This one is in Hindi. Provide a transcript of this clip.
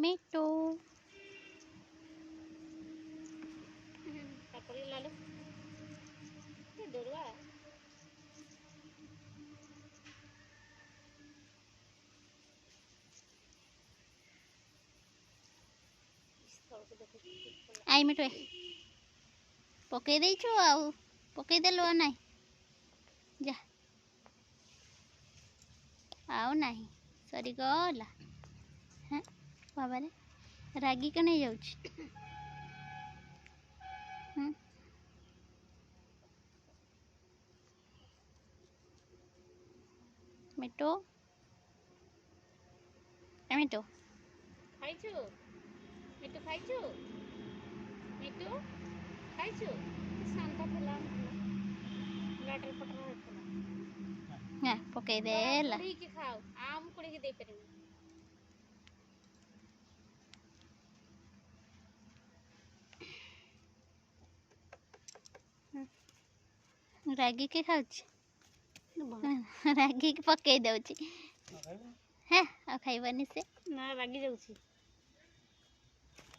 मिट्टू आई मिट्टू पकई देचु आउ पकई देलु नहीं जा आउ नहीं सरी गला हाँ बाबा रे रागी के नहीं जाऊँ मिट्टू मिट्टू खाइछु मिट्टू खाइछु मिट्टू खाइछु शांत थला लटर पटर होतला हां पकई देला कुड़ी के खाओ आम कुड़ी के दे परमी रागी के खाउछ रागी के पकई दउची है आ खाइबनी से ना रागी जाउची